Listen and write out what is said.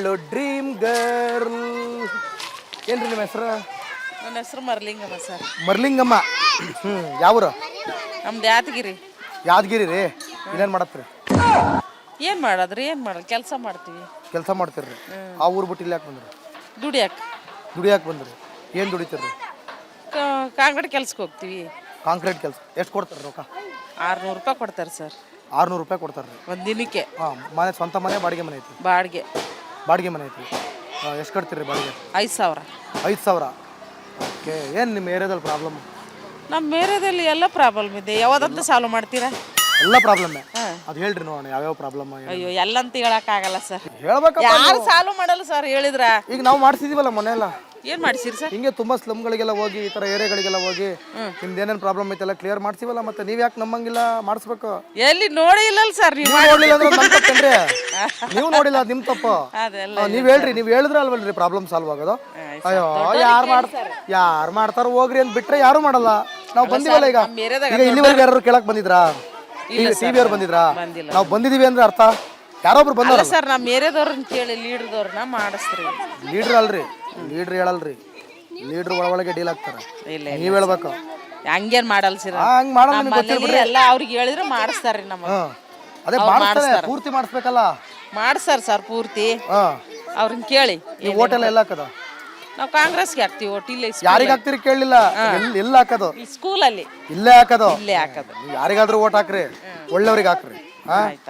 Dream girl ಏನ್ರಿ ನಿಮ್ಮ ಹೆಸರು? ನನ್ನ ಹೆಸರು ಮರ್ಲಿಂಗಮ್ಮ ಸರ್. ಮರ್ಲಿಂಗಮ್ಮ. ಯಾವ್ರು? ನಮ್ದು ಯಾದಗಿರಿ. ಯಾದಗಿರಿ ರೀ. ಇನ್ನೇನು ಮಾಡತ್ರಿ? ಏನು ಮಾಡೋದ್ರಿ, ಏನು ಮಾಡೋದು, ಕೆಲಸ ಮಾಡ್ತೀವಿ. ಕೆಲಸ ಮಾಡ್ತೀರಿ? ಆ ಊರು ಬಿಟ್ಟು ಇಲ್ಲಿ ಯಾಕೆ ಬಂದ್ರಿ? ದುಡಿಯಾಕೆ ಬಂದ್ರಿ? ಏನು ದುಡಿತೀರಿ? ಕಾಂಗ್ರೆಡ್ ಕೆಲ್ಸಕ್ಕೆ ಹೋಗ್ತೀವಿ. ಕಾಂಕ್ರೀಟ್ ಕೆಲಸ. ಎಷ್ಟು ಕೊಡ್ತಾರೆ ರೊಕ್ಕ? 600 ರೂಪಾಯಿ ಕೊಡ್ತಾರೆ ಸರ್. 600 ರೂಪಾಯಿ ಕೊಡ್ತಾರೆ ರೀ ಒಂದು ದಿನಕ್ಕೆ. ಹಾಂ. ಮನೆ ಸ್ವಂತ ಮನೆ ಬಾಡಿಗೆ ಮನೆ ಐತಿ? ಬಾಡಿಗೆ ಮನೆ ಐತಿ. ಎಷ್ಟು ಕಟ್ತೀರಿ ಬಾಡಿಗೆ? 5,000. 5,000. ಓಕೆ. ಏನು ನಿಮ್ಮ ಏರಿಯಾದಲ್ಲಿ ಪ್ರಾಬ್ಲಮ್? ನಮ್ಮ ಏರಿಯಾದಲ್ಲಿ ಎಲ್ಲ ಪ್ರಾಬ್ಲಮ್ ಇದೆ. ಯಾವ್ದಂತ ಸಾಲ್ವ್ ಮಾಡ್ತೀರಾ? ಎಲ್ಲ ಪ್ರಾಬ್ಲಮ್ಮೆ. ಅದು ಹೇಳ್ರಿ ನೋಡೋಣ ಯಾವ್ಯಾವ ಪ್ರಾಬ್ಲಮ್. ಅಯ್ಯೋ ಎಲ್ಲಂತ ಹೇಳಕ್ಕಾಗಲ್ಲ ಸರ್. ಹೇಳ್ಬೇಕಪ್ಪ. ಯಾರು ಸಾಲ್ವ್ ಮಾಡಲ್ಲ ಸರ್ ಹೇಳಿದ್ರ. ಈಗ ನಾವು ಮಾಡಿಸಿದೀವಲ್ಲ ಮನೆ ಎಲ್ಲ. ಏನು ಮಾಡಿಸಿರಿ ಸರ್? ಹಿಂಗೆ ತುಂಬಾ ಸ್ಲಮ್ಗಳಿಗೆಲ್ಲ ಹೋಗಿ ಈ ಥರ ಏರಿಯಾಗಳಿಗೆಲ್ಲ ಹೋಗಿ ನಿಮ್ದು ಏನೇನು ಪ್ರಾಬ್ಲಮ್ ಐತೆಲ್ಲ ಕ್ಲಿಯರ್ ಮಾಡ್ತೀವಲ್ಲ. ಮತ್ತೆ ನೀವು ಯಾಕೆ ನಮ್ಮಂಗಿಲ್ಲ ಮಾಡಿಸ್ಬೇಕು? ಎಲ್ಲಿ ನೋಡಿ ಇಲ್ಲಲ್ಲ ಸರ್ ನೀವು. ನೋಡ್ಲಿಲ್ಲ ಅಂದ್ರೆ ನಮ್ಮ ತಪ್ಪೇನ್ರಿ? ನೀವು ನೋಡಿಲ್ಲ ಅದು ನಿಮ್ಮ ತಪ್ಪು. ಅದೆಲ್ಲ ನೀವು ಹೇಳ್ರಿ, ನೀವು ಹೇಳಿದ್ರೆ ಅಲ್ವಲ್ರಿ ಪ್ರಾಬ್ಲಮ್ ಸಾಲ್ವ್ ಆಗೋದು. ಅಯ್ಯೋ ಯಾರು ಮಾಡ್ತಾರ ಹೋಗ್ರಿ ಅಂತ ಬಿಟ್ರೆ ಯಾರು ಮಾಡಲ್ಲ. ನಾವು ಬಂದಿವಲ್ಲ ಈಗ. ಈಗ ಇಲ್ಲಿವರೆಗೆ ಯಾರು ಕೇಳಕ್ ಬಂದಿದ್ರಾ? ಟಿವಿ ಅವ್ರು ಬಂದಿದ್ರಾ? ನಾವು ಬಂದಿದೀವಿ ಅಂದ್ರೆ ಅರ್ಥ ಯಾರೊಬ್ರು ಬಂದಾರ ಸರ್. ನಮ್ಮ ಏರಿಯಾದವ್ರನ್ನ ಕೇಳಿ ಲೀಡ್ರದವ್ರನ್ನ ಮಾಡಿಸ್ರಿ. ಲೀಡ್ರ್ ಅಲ್ರಿ, ಲೀಡ್ರ್ ಹೇಳಲ್ರಿ. ಲೀಡ್ರ್ ಒಳಗೆ ಡೀಲ್ ಆಗ್ತಾರೆ. ನೀವ್ ಹೇಳ್ಬೇಕು. ಹಂಗೇನ್ ಮಾಡಲ್ಲ ಸರ್. ಹಂಗ್ ಮಾಡಲ್ಲ. ಎಲ್ಲ ಅವ್ರಿಗೆ ಹೇಳಿದ್ರೆ ಮಾಡಿಸ್ತಾರ್ರಿ. ನಮ್ಮ ಅದೇ ಮಾಡಿಸ್ತಾರೆ. ಪೂರ್ತಿ ಮಾಡಿಸ್ಬೇಕಲ್ಲ. ಮಾಡಿಸ್ತಾರ ಸರ್ ಪೂರ್ತಿ. ಅವ್ರನ್ನ ಕೇಳಿ. ಈ ಹೋಟೆಲ್ ಎಲ್ಲ ಹಾಕದ? ನಾವು ಕಾಂಗ್ರೆಸ್ಗೆ ಹಾಕ್ತಿವಿ. ಓಟ್ ಇಲ್ಲೇ. ಯಾರಿಗೆ ಹಾಕ್ತಿರಿ ಕೇಳಲಿಲ್ಲ. ಎಲ್ಲ ಹಾಕೋದು? ಸ್ಕೂಲಲ್ಲಿ ಇಲ್ಲೇ ಹಾಕೋದು. ಇಲ್ಲೇ ಹಾಕೋದು. ಯಾರಿಗಾದ್ರೂ ಓಟ್ ಹಾಕ್ರಿ, ಒಳ್ಳೆಯವ್ರಿಗೆ ಹಾಕ್ರಿ.